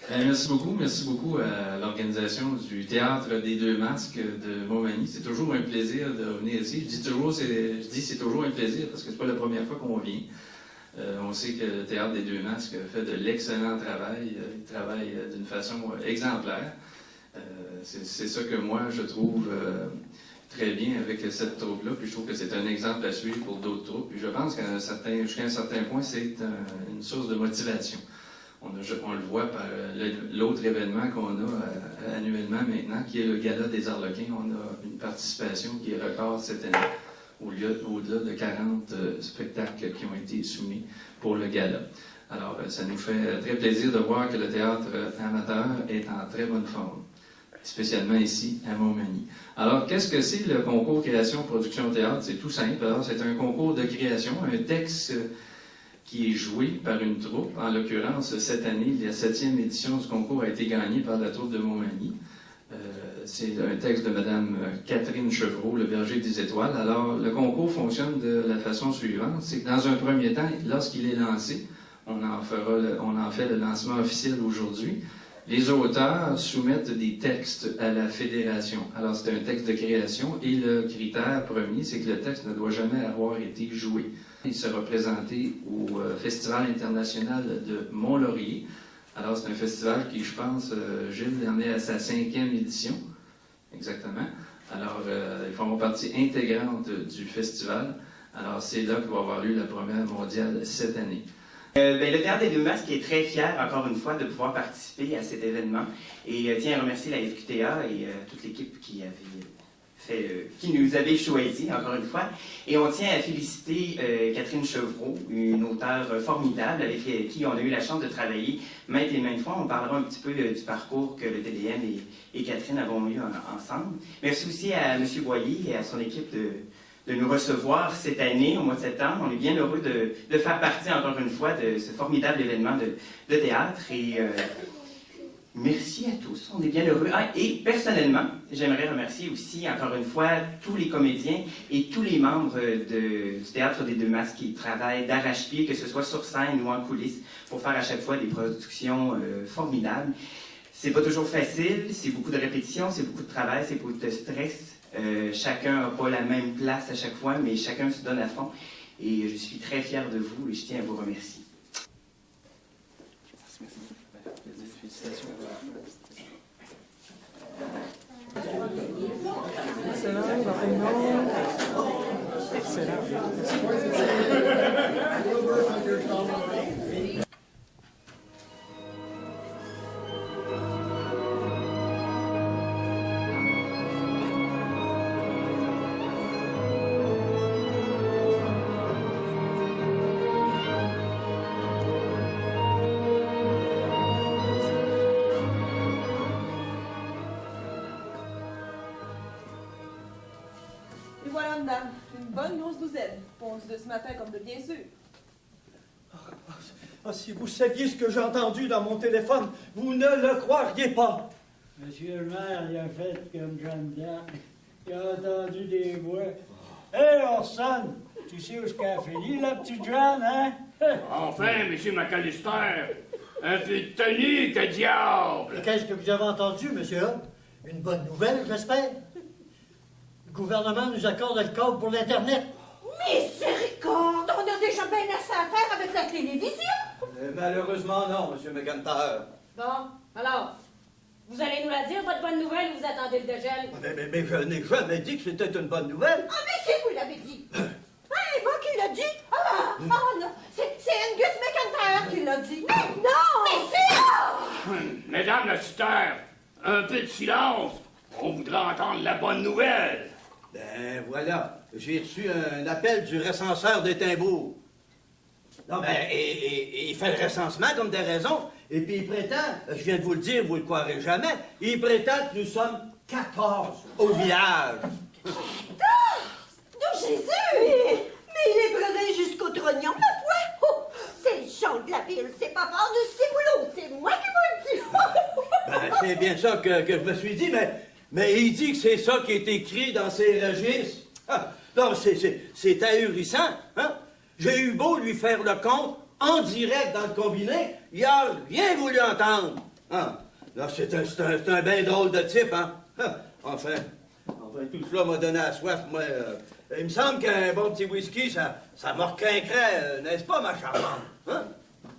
Merci beaucoup à l'organisation du Théâtre des Deux Masques de Montmagny. C'est toujours un plaisir de revenir ici. Je dis c'est toujours un plaisir parce que c'est pas la première fois qu'on vient. On sait que le Théâtre des Deux Masques fait de l'excellent travail. Il travaille d'une façon exemplaire. C'est ça que moi, je trouve très bien avec cette troupe-là. Puis je trouve que c'est un exemple à suivre pour d'autres troupes. Puis je pense jusqu'à un certain point, c'est une source de motivation. On le voit par l'autre événement qu'on a annuellement maintenant, qui est le Gala des Arlequins. On a une participation qui est record cette année, au-delà de 40 spectacles qui ont été soumis pour le Gala. Alors, ça nous fait très plaisir de voir que le théâtre amateur est en très bonne forme, spécialement ici à Montmagny. Alors, qu'est-ce que c'est le concours création-production théâtre? C'est tout simple. Alors, c'est un concours de création, un texte qui est joué par une troupe. En l'occurrence, cette année, la 7e édition du concours a été gagnée par la troupe de Montmagny. C'est un texte de Mme Catherine Chevreau, Le Berger des Étoiles. Alors, le concours fonctionne de la façon suivante. C'est que dans un premier temps, lorsqu'il est lancé, on en fait le lancement officiel aujourd'hui. Les auteurs soumettent des textes à la fédération. Alors, c'est un texte de création et le critère premier, c'est que le texte ne doit jamais avoir été joué. Il sera présenté au Festival international de Mont-Laurier. Alors, c'est un festival qui, je pense, Gilles en est à sa 5e édition. Exactement. Alors, ils feront partie intégrante du festival. Alors, c'est là que va avoir lieu la première mondiale cette année. Le Théâtre des Deux Masques est très fier, encore une fois, de pouvoir participer à cet événement. Et tient à remercier la FQTA et toute l'équipe qui nous avait choisis, encore une fois. Et on tient à féliciter Catherine Chevreau, une auteure formidable avec qui on a eu la chance de travailler maintes et maintes fois. On parlera un petit peu du parcours que le TDM et Catherine avons eu ensemble. Merci aussi à M. Boyer et à son équipe de nous recevoir cette année, au mois de septembre. On est bien heureux de faire partie, encore une fois, de ce formidable événement de théâtre. Et merci à tous, on est bien heureux. Ah, et personnellement, j'aimerais remercier aussi, encore une fois, tous les comédiens et tous les membres du Théâtre des Deux Masques qui travaillent d'arrache-pied, que ce soit sur scène ou en coulisses, pour faire à chaque fois des productions formidables. C'est pas toujours facile, c'est beaucoup de répétitions, c'est beaucoup de travail, c'est beaucoup de stress. Chacun n'a pas la même place à chaque fois, mais chacun se donne à fond. Et je suis très fier de vous et je tiens à vous remercier. Félicitations. Excellent, excellent. Voilà, madame, une bonne grosse douzaine, pondue de ce matin comme de bien sûr. Si vous saviez ce que j'ai entendu dans mon téléphone, vous ne le croiriez pas. Monsieur le maire, il a fait comme Jeanne d'Arc. Il a entendu des voix. Hé, Orson, tu sais où est-ce qu'elle a fini, la petite Jeanne, hein? Enfin, monsieur McAllister, un peu de tenue, que diable! Qu'est-ce que vous avez entendu, monsieur? Une bonne nouvelle, j'espère? Le gouvernement nous accorde le câble pour l'Internet. Miséricorde! On a déjà bien assez à faire avec la télévision! Malheureusement, non, monsieur McIntyre. Bon, alors, vous allez nous la dire, votre bonne nouvelle, ou vous attendez le dégel? Mais je n'ai jamais dit que c'était une bonne nouvelle. Ah, mais si vous l'avez dit! Hey, moi qui l'a dit? Ah non, c'est Angus McIntyre qui l'a dit. Mais non! Mais si! Mesdames l'assisteurs, un peu de silence. On voudrait entendre la bonne nouvelle. Ben voilà, j'ai reçu un appel du recenseur des Timbours. Non, ben, et il fait le recensement comme des raisons, et puis il prétend, je viens de vous le dire, vous ne le croirez jamais, il prétend que nous sommes 14 au village. 14! Non, Jésus! Mais il est brûlé jusqu'au trognon, ma foi! Oh, c'est le chant de la ville, c'est pas fort de Ciboulot, c'est moi qui vous le dis! Ben, c'est bien ça que je me suis dit, mais il dit que c'est ça qui est écrit dans ses registres. Ah, non, c'est ahurissant, hein? J'ai eu beau lui faire le compte en direct dans le combiné, il n'a rien voulu entendre. Ah, là, c'est un bien drôle de type, hein? Enfin, tout cela m'a donné la soif, moi. Il me semble qu'un bon petit whisky, ça me requinquerait, n'est-ce pas, ma charmante? Hein?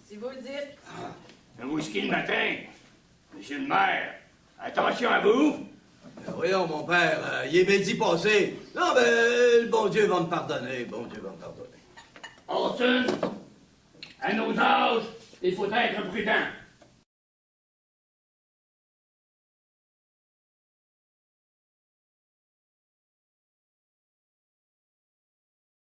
Si vous le dites. Un whisky le matin. Monsieur le maire, attention à vous. Ben voyons, mon père, il est midi passé. Non, ben, le bon Dieu va me pardonner, le bon Dieu va me pardonner. Orson, à nos âges, il faut être prudent.